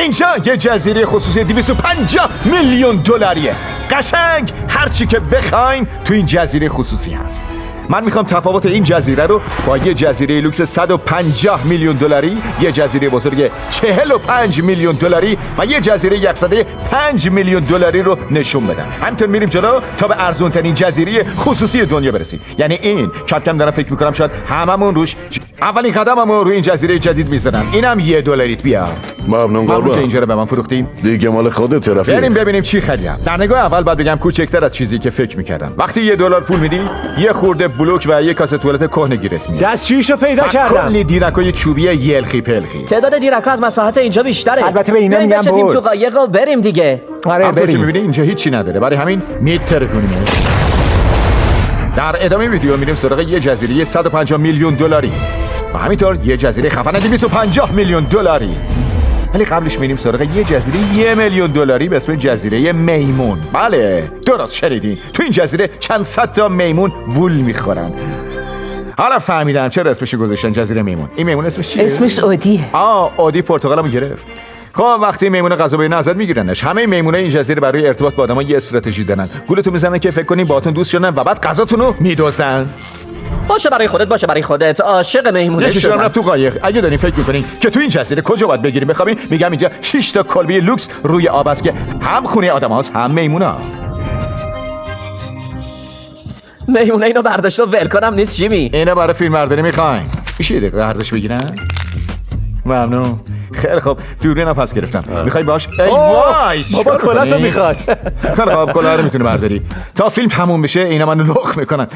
اینجا یه جزیره خصوصی 250 میلیون دلاریه. قشنگ هرچی که بخواین تو این جزیره خصوصی هست. من میخوام تفاوت این جزیره رو با یه جزیره لوکس 150 میلیون دلاری، یه جزیره بزرگ 45 میلیون دلاری و یه جزیره یخزده 5 میلیون دلاری رو نشون بدم. همینطور میریم جلو تا به ارزون ترین جزیره خصوصی دنیا برسیم. یعنی این کم کم دارم فکر میکنم شاید هممون روش اولین قدممو روی این جزیره جدید میزنم. اینم $1 بیار. ممنون قربان. که اینجا رو به من فروختیم. دیگه مال خودت رفیق. بریم ببینیم چی خریدم. در نگاه اول باید بگم کوچکتر از چیزی که فکر میکردم. وقتی $1 پول میدی، یه خورده بلوک و یه کاسه توالت کهنه گیرت میاد. دستشویشو پیدا کردم. کلی دیرکای چوبی یلخی پلخی. تعداد دیرک‌ها از مساحت اینجا بیشتره. البته به اینا میگم بریم برد. تو قایق و بریم دیگه. آره همونطور که بریم. میبینی اینجا هیچی نداره، برای همین میترکونیم. در ادامه ویدیو میریم سراغ یه جزیره 150 میلیون دلاری و همینطور یه جزیره خفن 250 میلیون دلاری. ولی قبلش میریم سراغ یه جزیره $1 میلیون به اسم جزیره میمون. بله درست شنیدین، تو این جزیره چند صد تا میمون وول میخورن. حالا فهمیدم چرا اسمش گذاشتن جزیره میمون. این میمون اسمش چیه؟ اسمش اودیه. اودی پرتغالمو گرفت. خب وقتی میمون غذا به نظر میگیرنش، همه میمونای این جزیره برای ارتباط با آدم‌ها یه استراتژی دارن. گولتون میزنن که فکر کنین باهاتون دوست شدن و بعد غذاتونو میدزدن. باشه برای خودت، باشه برای خودت. عاشق میمونه یکیشون شدم. رفت تو قایق. اگه دارین فکر میکنین که تو این جزیره کجا باید بگیریم بخوابیم، میگم اینجا 6 تا کلبه لوکس روی آب است که هم خونه آدم‌هاست هم میمونا. میمونه اینو برداشت و ول کنم نیست جیمی. اینا برای فیلمبرداری میخواین؟ میشه یه دقیقه ارزش بگیرن؟ ممنون. خیلی خب دوربینم پس گرفتم. میخوای باش؟ ای وای بابا کلاتو میخواد. خیلی خب کلاه رو میتونی برداری. تا فیلم تموم بشه اینا منو لخ میکنن.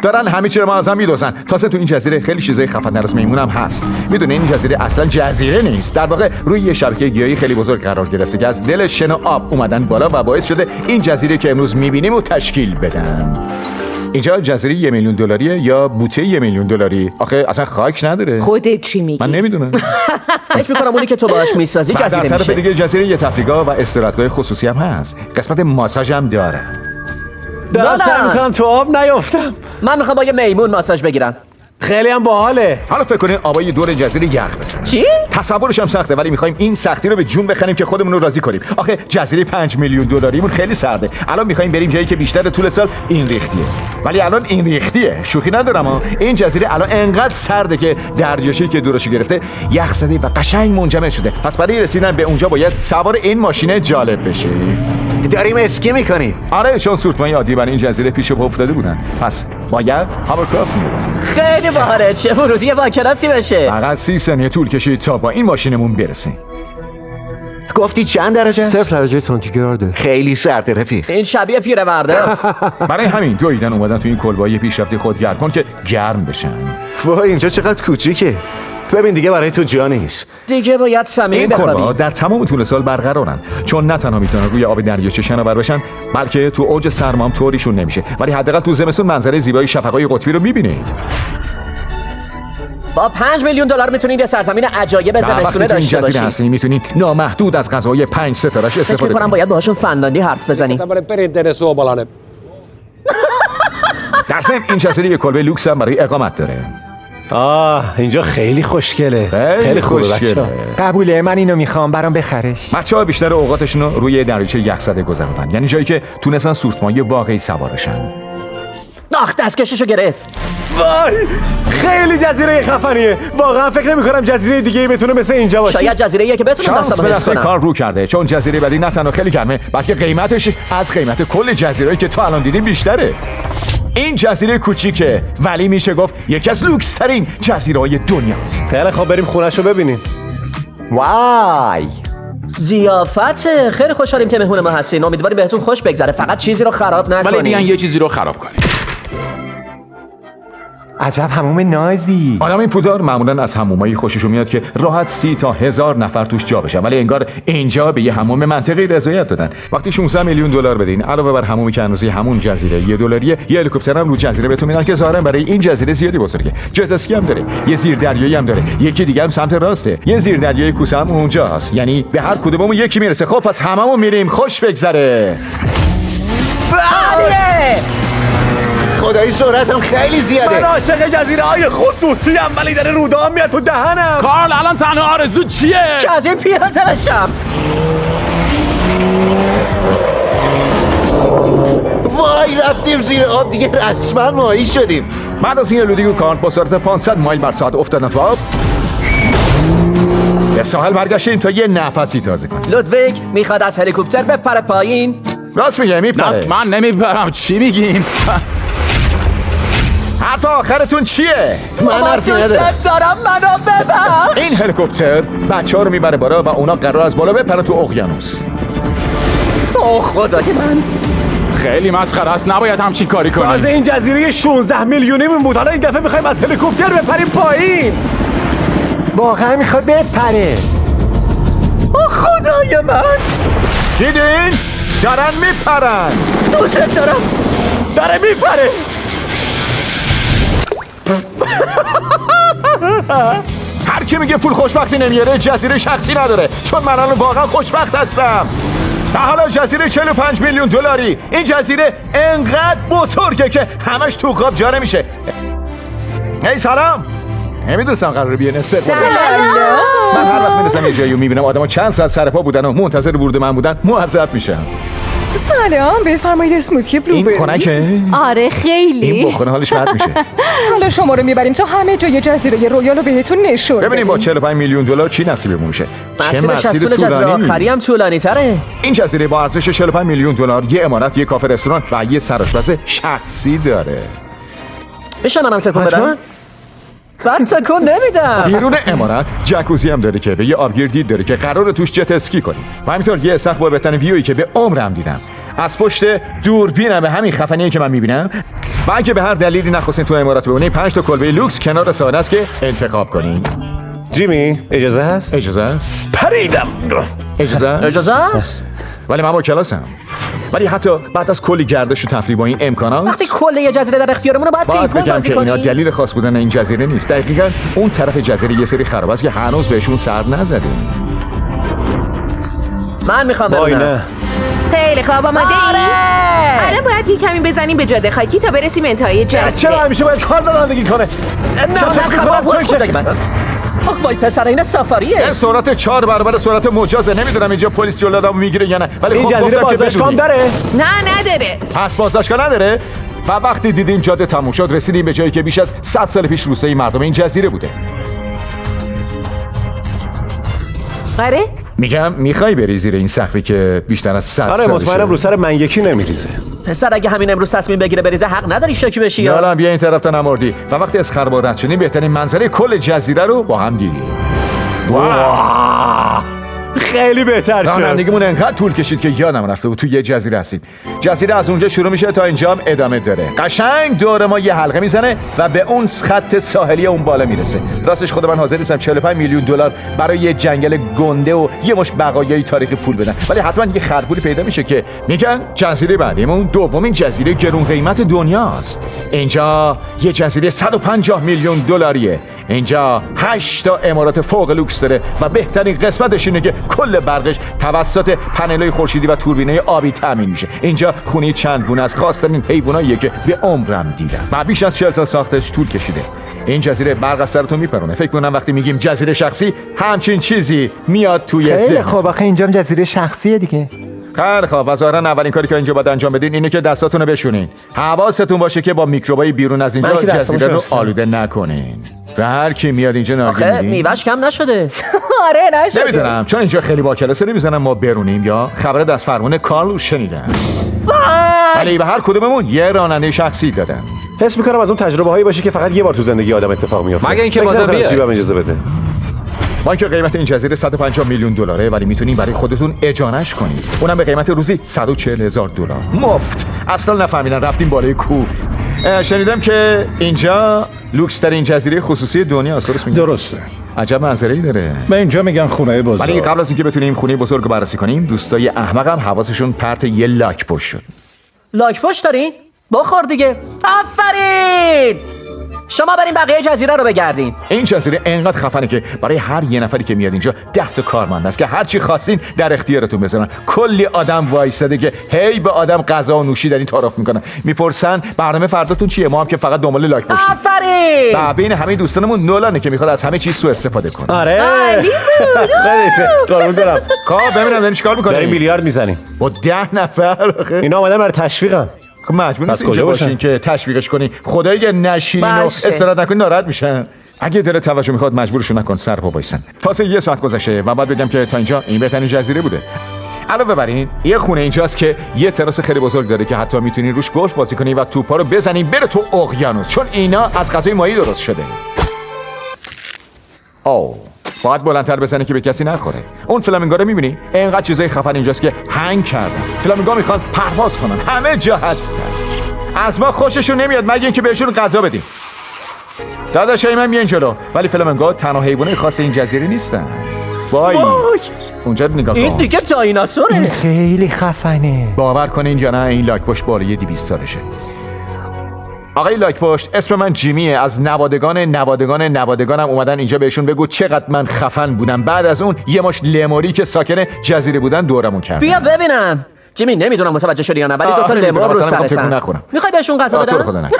دارن همه چی رو ما از هم میدوزن. تازه تو این جزیره خیلی چیزای خفن‌تر از میمون هم هست. میدونه این جزیره اصلا جزیره نیست، در واقع روی یه شبکه گیاهی خیلی بزرگ قرار گرفته که از دل شن و آب اومدن بالا و باعث شده این جزیره که امروز میبینیم رو تشکیل بدن. اینجا جزیره $1 میلیون یا بوته $1 میلیون؟ آخه اصلا خاک نداره. خودت چی میگی؟ من نمیدونم. فکر میکنم اونی که تو باهاش میسازی بعد جزیره از طرف میشه. دیگه جزیره یه تفریحگاه و استراحتگاه خصوصی هم هست. قسمت ماساژ هم داره. دارم نه. سعی میکنم تو آب نیافتم. من میخوام با یه میمون ماساژ بگیرم. خیلی هم باحاله. حالا فکر کنین آبای دور جزیره یخ بزنه. چی؟ تصورش هم سخته، ولی میخوایم این سختی رو به جون بخریم که خودمون رو راضی کنیم. آخه جزیره 5 میلیون دلاریمون خیلی سرده. الان میخوایم بریم جایی که بیشتر طول سال این ریختیه. ولی الان این ریختیه. شوخی ندارم ها. این جزیره الان انقدر سرده که درجاشی که دورش گرفته یخ زده و قشنگ منجمد شده. پس برای رسیدن به اونجا باید سوار این ماشین جالب بشی. داریم اسکی میکنیم. آره چون سورتمای عادی برای این جزیره پیش پا افتاده بودن. پس باید هاورکرافت می‌بریم. خیلی باحاله. چه ورودی با کلاسی بشه. فقط 30 ثانیه طول کشید تا با این ماشینمون برسیم. گفتی چند درجه است؟ 0 درجه سانتیگراده. خیلی سرد رفیق. این شبیه پیرمرده است. برای همین دویدن اومدن تو این کلبه‌های پیشرفته خودگرم کن که گرم بشن. وای اینجا چقدر کوچیکه. ببین دیگه برای تو جا نیست. دیگه باید صمیمی این کلبه‌ها بخوابی. در تمام طول سال برقرارن، چون نه تنها میتونن روی آب دریاچه شناور بشن، بلکه تو اوج سرما هم طوریشون نمیشه. ولی حداقل تو زمستون منظره زیبای شفقای قطبی رو میبینید. با 5 میلیون دلار میتونید یه سرزمین عجایب وقتی زمستونه تو این داشته جزیره باشید. هستین میتونید نامحدود از غذاهای 5 ستاره‌اش فکر استفاده میکنم کنید. باید باهاشون فنلاندی حرف بزنیم. Tämmöinen perinteinen suomalainen. در ضمن این جزیره یه کلبه لوکس هم برای اقامت داره. اینجا خیلی خوشگله. خیلی خوبه خوشگله. بچه‌ها. قبوله، من اینو میخوام، برام بخرش. بچه‌ها بیشتر اوقاتشون رو روی دریاچه یخزده گذروندن، یعنی جایی که تونستن سورتمای واقعی سوارشن. آخ دستکششو گرفت. وای خیلی جزیره خفنیه. واقعا فکر نمی‌کنم جزیره دیگه‌ای بتونه مثل اینجا باشه. شاید جزیره‌ایه که بتونم شانس دستم به حس دست کنم. کار رو کرده، چون جزیره بعدی نه تنها خیلی گرمه بلکه قیمتش از قیمت کل جزیره‌ای که تو الان دیدی بیشتره. این جزیره کوچیکه ولی میشه گفت یکی از لوکس ترین جزیره‌های دنیاست. خیلی خب بریم خونه‌شو ببینیم. وای ضیافته. خیلی خوشحالیم که مهمون ما هستین. امیدواریم بهتون خوش بگذره. فقط چیزی رو خراب ولی بیان نکنین. یه چیزی رو خراب کنیم. عجب حموم نازی. آدم این پودار معمولا از حمومایی خوشش میاد که راحت 30 تا 1000 نفر توش جا بشن، ولی انگار اینجا به یه حموم منطقی رضایت دادن. وقتی 16 میلیون دلار بدین علاوه بر حمومی که اندازه همون جزیره $1، یه هلیکوپتر هم رو جزیره بهتون میدن که ظاهرا برای این جزیره زیادی بزرگه. جت اسکی هم داره، یه زیردریایی هم داره، یکی دیگه هم سمت راسته، یه زیردریایی کوسه هم اونجاست. یعنی به هر کدوممون یکی میرسه. خب پس هممون میریم، خوش بگذره. عالیه! خدایی سرعتم خیلی من زیاده. عاشق جزیره های خصوصی ام ولی داره رودا میاد تو دهنم. کارل الان تنها آرزو چیه؟ که از این پیاده بشم. وای رفتیم زیر آب دیگه رسما ماهی شدیم. بعد از این لودیگو کارت با سرعت 500 مایل بر ساعت افتادن تو آب، به ساحل برگشتیم تا یه نفسی تازه کنیم. لودویگ میخواد از هلیکوپتر بپره پایین. راست میگه میپره. نه من نمیبرم. چی میگین؟ حتی آخرتون چیه؟ من حرفی ندارم. دارم منو ببر. این هلیکوپتر بچه ها رو میبره بالا و اونا قرار از بالا بپرن تو اقیانوس. اوه خدای من. خیلی مسخره است. نباید همچین کاری تازه کنیم. این جزیره 16 میلیونیمون بود، حالا این دفعه میخوایم از هلیکوپتر بپریم پایین. واقعا میخواد بپره. اوه خدای من. دیدین؟ دارن میپرن. دوست دارم. داره میپره. هر کی میگه پول خوشبختی نمیاره جزیره شخصی نداره، چون من الان واقعا خوشبخت هستم. و حالا جزیره 45 میلیون دلاری. این جزیره انقدر بزرگه که همش تو قاب جا نمیشه. هی سلام. نمیدونستم قراره بیان استقبال. من هر وقت میرسم یه جایی و میبینم آدما چند ساعت سر پا بودن و منتظر ورود من بودن معذب میشم. سلام، بفرمایید اسموتی بلوبری. این خنکه؟ آره این خیلی. بخونه حالش بد میشه. حالا شما رو میبریم تا همه جای جزیره رویال رو بهتون نشون ببینیم با بدیم. 45 میلیون دلار چی نصیبمون میشه. مسیرش از طول جزیره آخری هم طولانی تره. این جزیره با ارزش 45 میلیون دلار یه عمارت، یه کافه رستوران و یه سرآشپز شخصی داره. میشه منم تکون بدم؟ من تکون نمیدم. بیرون عمارت جکوزی هم داره که به یه آبگیر دید داره که قراره توش جت اسکی کنیم. و همینطور یه استخر با بهترین ویویی که به عمرم دیدم. از پشت دوربینم به همین خفنیه که من میبینم. و اگه به هر دلیلی نخواستین تو عمارت ببینید 5 تا کلبه لوکس کنار ساحل است که انتخاب کنین. جیمی اجازه هست؟ اجازه؟ پریدم. اجازه است؟ ولی من با کلاسم. ولی حتی بعد از کلی گردش و تفریح با این امکانات وقتی کل یه جزیره در اختیارمونه باید باید پینگ پونگ بگم بازی که اینا کنی. دلیل خاص بودن این جزیره نیست. دقیقاً اون طرف جزیره یه سری خراب است که هنوز بهشون سر نزدیم. من میخوام وای ببینم. نه. خیلی خواب آماده ای؟ آره. الان باید یه کمی بزنیم به جاده خاکی تا برسیم انتهای چرا جاده. همیشه باید کار رانندگی کنه؟ نه فکر می‌کنم چون که من. آخ وای پسر این سفریه. این سرعت 4 برابر سرعت مجازه. نمیدونم اینجا پلیس جلو آدمو میگیره یا نه، ولی این خب جزیره گفتم که بازداشتگاه بدونی. داره. نه نداره. پس بازداشتگاه نداره. و وقتی دیدیم جاده تموم شد رسیدیم به جایی که بیش از 100 سال پیش روستایی مردم این جزیره بوده. آره؟ میگم میخوای بری زیر این سقفی که بیشتر از 100 آره سالشه؟ مطمئنم رو سر من یکی نمیریزه. پسر اگه همین امروز تصمیم بگیره بریزه حق نداری شوکی بشی یا؟ یالا بیا این طرف تا نمردی. و وقتی از خرابات رد شدیم بهترین منظره کل جزیره رو با هم دیدیم. خیلی بهتر شد. رانندگیمون انقدر طول کشید که یادم رفته بود تو یه جزیره هستیم. جزیره از اونجا شروع میشه تا اینجا هم ادامه داره. قشنگ دور ما یه حلقه میزنه و به اون خط ساحلی اون بالا میرسه. راستش خود من حاضر نیستم 45 میلیون دلار برای یه جنگل گنده و یه مش بقایای تاریخی پول بدم، ولی حتما یه خرپولی پیدا میشه که میگن جزیره بعدیمون دومین جزیره گرون قیمت دنیاست. اینجا یه جزیره 150 میلیون دلاریه. اینجا 8 تا عمارات فوق لوکس داره و بهترین قسمتش اینه که کل برقش توسط پنل‌های خورشیدی و توربینای آبی تامین میشه. اینجا خونه چند گونه از خاص‌ترین حیواناییه که به عمرم دیدم و بیش از 40 سال ساختش طول کشیده. این جزیره برق از سرتون میپرونه. فکر کنم وقتی میگیم جزیره شخصی همچین چیزی میاد توی خیلی ذهن. خوب، آخه اینجا هم جزیره شخصیه دیگه. خیلی خوب. و ظاهراً اولین کاری که اینجا باید انجام بدین اینه که دستاتون رو بشونین. حواستون باشه که با میکروبای بیرون از اینجا من که دستامو جزیره رو شستم. آلوده نکنین. و هر کی میاد اینجا نارگیل آخه میدین. میوه‌ش کم نشده. آره نشده. نمیدونم چون اینجا خیلی با کلاسه نمیزنم ما برونیم یا خبر از فرمان کارل شنیدم. ولی به هر کدوممون یه راننده شخصی دادن. حس میکنم از اون تجربه هایی باشه که فقط یه بار تو زندگی آدم اتفاق میفته. مگه اینکه فکر بازم نکنم بیای. جیبم اجازه بده. ما که قیمت این جزیره 150 میلیون دلاره، ولی میتونین برای خودتون اجارهش کنید. اونم به قیمت روزی 140,000 دلار. مفت. اصلا نفهمیدن رفتیم بالای کوه. شنیدم که اینجا لوکس ترین جزیره خصوصی دنیاست. درست میگم؟ درسته. عجب منظره‌ای داره. به اینجا میگن خونه بزرگ. ولی قبل از اینکه بتونیم خونه بزرگ رو بررسی کنیم، دوستای احمقم حواسشون پرت یه لاک پشت شد. لاک پشت دارین؟ بخور دیگه. آفرین. شما برین بقیه جزیره رو بگردین. این جزیره انقدر خفنه که برای هر یه نفری که میاد اینجا 10 تا کارمند است که هر چی خواستین در اختیارتون بذارن. کلی آدم وایساده که هی به آدم غذا و نوشیدنی تعارف میکنن، میپرسن برنامه فرداتون چیه. ما هم که فقط دنبال لایک پشتیم. آفرین. بین همه دوستانمون نولانه که میخواد از همه چیز سوء استفاده کنه. آره خیلیشه قربون دارم. خب ببینم دارین چیکار میکنین؟ داریم بیلیارد میزنیم. با 10 نفر آخه. اینا اومدن برای تشویقم. خب مجبور نیست کجا اینجا باشن؟ باشین که تشویقش کنی. خدایی که نشینین و باشه. استراحت نکنین ناراحت میشن. اگه دل توجه میخواد مجبورشون نکن سر پا وایسن. تازه 1 ساعت گذشته و بعد بگم که تا اینجا این بهترین جزیره بوده. علاوه بر این یه خونه اینجاست که یه تراس خیلی بزرگ داره که حتی میتونین روش گلف بازی کنی و توپا رو بزنین بره تو اقیانوس، چون اینا از غذای ماهی درست شده. باید بلندتر بزنه که به کسی نخوره. اون فلامینگو رو میبینی؟ اینقدر چیزای خفن اینجاست که هنگ کردن. فلامینگو میخوان پرواز کنن، همه جا هستن. از ما خوششون نمیاد مگه اینکه بهشون غذا بدیم. داداشای من بیاین جلو. ولی فلامینگو تنها حیوانای خاص این جزیره نیستن. وای اونجا نگاه کن. این دیگه دایناسوره. خیلی خفنه. باور کنین یا نه این لاک پشت بالای 200 سالشه. آقای لاک پشت، اسم من جیمیه. از نوادگانم اومدن اینجا بهشون بگو چقدر من خفن بودم. بعد از اون یه مش لموری که ساکن جزیره بودن دورمون کردن. بیا ببینم. جیمی نمیدونم متوجه شدی یا نه ولی 2 تا نمی‌دونم، لمر رو اصلا می‌خوام تکون سرتن. نخورم. میخوای بهشون غذا تو رو بدن؟ خدا نکن.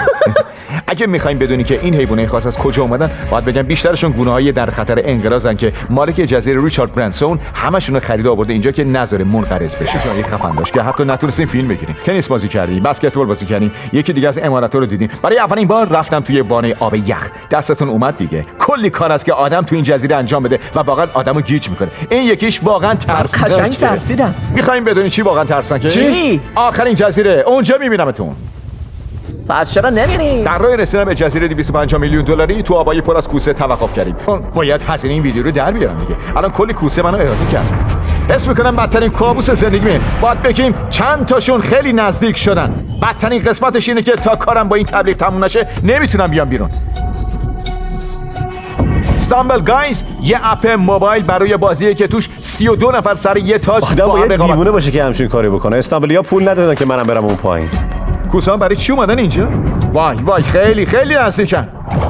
اگه میخوایم بدونی که این حیوانات خاص از کجا اومدن، باید بگم بیشترشون گونه‌های در خطر انقراضن که مالک جزیره ریچارد برنسون همشون رو خرید آورده اینجا که نذاره منقرض بشه. جای خفن داشت که حتی نتونستیم فیلم بگیریم. تنیس بازی کردیم، بسکتبال بازی کردیم، یکی دیگه از امارات‌ها رو دیدیم. برای اولین بار رفتم توی وانه آب یخ. دستتون اومد دیگه. کلی کار است که آدم تو این جزیره انجام بده و واقعا آدمو گیج میکنه. این یکیش واقعا ترسناکه. قشنگ ترسیدم. می‌خوایم بدونی چی واقعا ترسناکه؟ چی؟ آخرین جزیره اونجا میبینمتون. پس چرا نمیری؟ در راه رسیدن به جزیره 250 میلیون دلاری تو آبای پر از کوسه توقف کردیم. باید هزینه این ویدیو رو در بیارم دیگه. الان کلی کوسه منو احاطه کرد. حس میکنم بدترین کابوس زندگیمه. باید بگیم چند تاشون خیلی نزدیک شدن. بدترین قسمتش اینه که تا کارم با این تبلیغ تموم نشه نمیتونم بیام بیرون. استامبل گایز یه اپ موبایل برای بازیه که توش 32 نفر سر یه تاج آدم با هم باید رقابت. دیوونه باشه که همچین کاری بکنه. استامبولیا پول ندادن که منم برم اون پایین. کوسان برای چی اومدن اینجا؟ وای خیلی نزدیکن.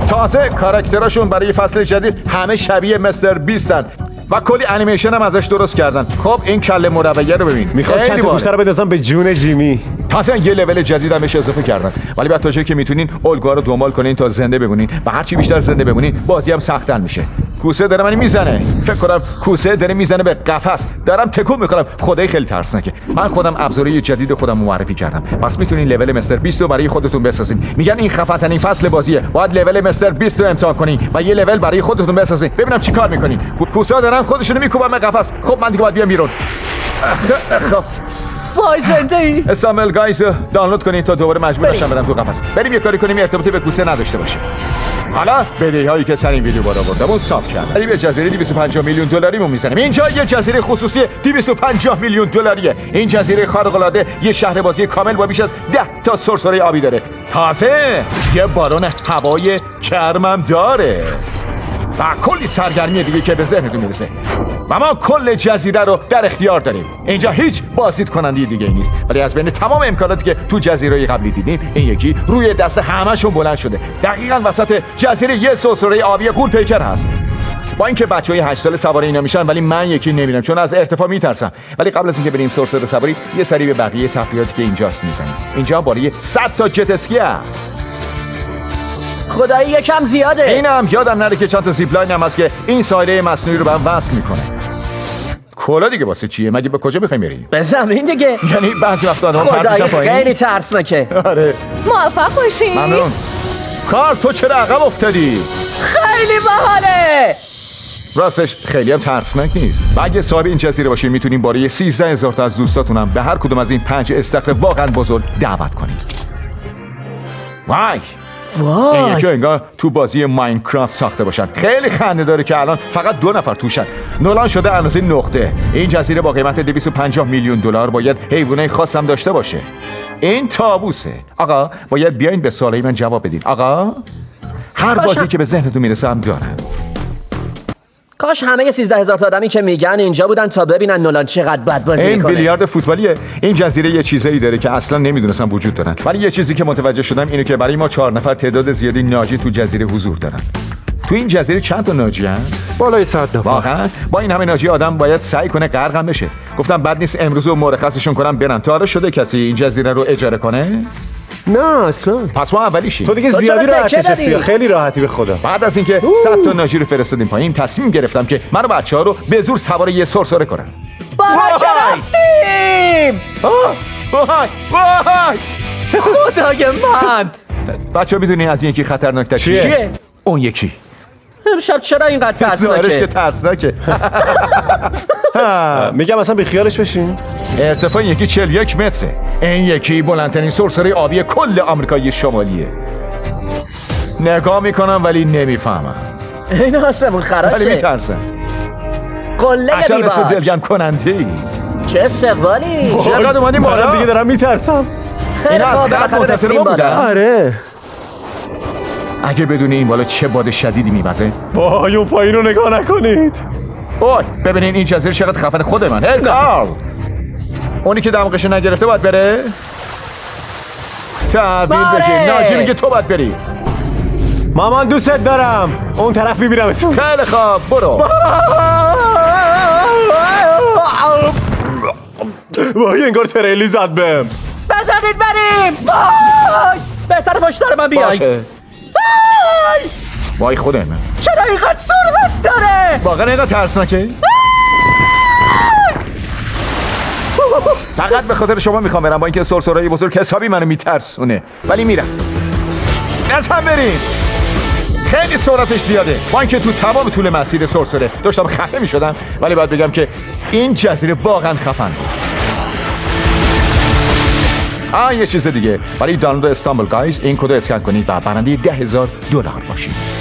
تازه کاراکتراشون برای فصل جدید همه شبیه مستر بیستن و کلی انیمیشن هم ازش درست کردن. خب این کله مربعه رو ببین. میخوام چند تا کوسه رو بندازم به جون جیمی. تازه یه لول جدید هم بهش اضافه کردن. ولی بعد تا جایی که میتونین الگوها رو دنبال کنین تا زنده بمونین و هر چی بیشتر زنده بمونین بازی هم سخت‌تر میشه. کوسه داره منو میزنه. فکر کنم کوسه داره میزنه به قفس. دارم تکون میخورم. خدای خیلی ترسناکه. من خودم ابزارهای جدید خودم معرفی کردم. پس میتونین لول مستر 20 رو برای خودتون بسازین. میگن این خفن‌ترین فصل بازیه. باید لول مستر 20 رو امتحان کنین و یه لول برای خودتون بسازین. ببینم چیکار میکنین. کوسه دارن خودشونو میکوبن به قفس. خب من دیگه باید بیام بیرون. خب وای زنده ای. استامبل گایز دانلود کنید تا دوباره مجبور نشم برم تو قفس. بریم یه کاری کنیم ارتباطی به کوسه نداشته باشه. حالا بدهی‌هایی که سر این ویدیو بالا آوردم اون صاف کردم. ولی به جزیره 250 میلیون دلاریمو میزنیم. اینجا یه جزیره خصوصی 250 میلیون دلاریه. این جزیره خارق‌العاده یه شهر بازی کامل با بیش از 10 تا سرسره آبی داره. تازه یه بارون هوای گرمم داره. و کلی سرگرمی دیگه که به ذهنتون میرسه. و ما کل جزیره رو در اختیار داریم. اینجا هیچ بازدید کننده دیگه ای نیست. ولی از بین تمام امکاناتی که تو جزیره قبلی دیدیم این یکی روی دست همه‌شون بلند شده. دقیقاً وسط جزیره یه سرسره آبی غول پیکر هست. با اینکه بچهای 8 ساله سوار اینا میشن ولی من یکی نمیرم چون از ارتفاع میترسم. ولی قبل از اینکه بریم سرسره سواری یه سری به بقیه تفریحاتی که اینجاست میزنیم. اینجا بالای 100 تا جت اسکی هست. خدایی یکم زیاده. اینم یادم نره که چند تا زیپلاین هم هست که این سایره مصنوعی رو به هم وصل میکنه. کلا دیگه واسه چیه؟ مگه به کجا میخوایم بریم؟ به زمین دیگه. یعنی بعضی وقتا آدم خدایی خیلی ترسناکه. آره موفق باشین. ممنون. کار تو چرا عقب افتادی؟ خیلی باحاله. راستش خیلی هم ترسناک نیست. و اگه صاحب این جزیره باشین میتونین برای 13000 تا از دوستاتونم به هر کدوم از این 5 استخر واقعا بزرگ دعوت کنید. وای این یکی انگار تو بازی ماینکرافت ساخته باشن. خیلی خنده داره که الان فقط 2 نفر توشن. نولان شده اندازه نقطه. این جزیره با قیمت 250 میلیون دلار باید حیوانای خاص هم داشته باشه. این طاووسه. آقا باید بیاین به سوالای من جواب بدین. آقا هر بازی که به ذهنتون میرسه هم دارم. کاش همه 13,000 تا آدمی که میگن اینجا بودن تا ببینن نولان چقدر بد بازی این میکنه. بیلیارد فوتبالیه. این جزیره یه چیزایی داره که اصلا نمیدونستم وجود دارن. ولی یه چیزی که متوجه شدم اینه که برای ما 4 نفر تعداد زیادی ناجی تو جزیره حضور دارن. تو این جزیره چند تا ناجی هست؟ بالای 100 نفر. واقعا با این همه ناجی آدم باید سعی کنه غرقم بشه. گفتم بد نیست امروز رو مرخصشون کنم برن. تا حالا شده کسی این جزیره رو اجاره کنه؟ نه اصلا. پس ما اولیشیم. تو دیگه تو زیادی چرا راحت تکه نشستی. دادی؟ خیلی راحتی به خدا. بعد از اینکه 100 تا ناجی رو فرستادیم پایین تصمیم گرفتم که من و بچه‌ها رو به زور سوار یه سرسره کنم. باید رفتیم. وای خدای من. بچه ها میدونی از این یکی خطرناک چیه؟ اون یکی امشب چرا اینقدر ظاهرش که ترسناکه؟ ترسناکه. میگم اصلا بی خیالش بشین. ارتفاع یکی 41 متره. این یکی بلندترین سرسره آبی کل آمریکای شمالیه. نگاه میکنم ولی نمیفهمم. این آسمون ولی خراشه. میترسم. قله عجب اسم بیباک. دلگرم کننده ای. چه استقبالی. چقدر اومدیم منم بالا؟ دیگه دارم میترسم. خیلی اینا از خوب قبل بالاخره منتظر رسیدیم ما بالا. بودن؟ آره. اگه بدونی این بالا چه باد شدیدی میوزه. وای اون پایین رو نگاه نکنید. اوه ببینین این جزیره چقدر خفن. خود من هی کارل اونی که دماغشو نگرفته باید بره. تحویل باره. بگیر. ناجی میگه تو باید بری. مامان دوستت دارم. اون طرف میبینم تو. خیلی خوب برو. وای انگار تریلی زد بهم. بزنید بریم. وای. بهتر پشتار من بیای. باشه. وای. وای خود من چرا اینقدر سرعت داره؟ واقعا اینقدر ترسناکه؟ فقط به خاطر شما میخوام برم با اینکه سرسرای بزرگ حسابی منو میترسونه ولی میرم. هم بریم. خیلی سرعتش زیاده. با اینکه تو تمام طول مسیر سرسره داشتم خفه میشدم ولی باید بگم که این جزیره واقعا خفن بود. یه چیز دیگه برای دانلود استانبول گایز این کد اسکن کنید و برنده $10,000 باشید.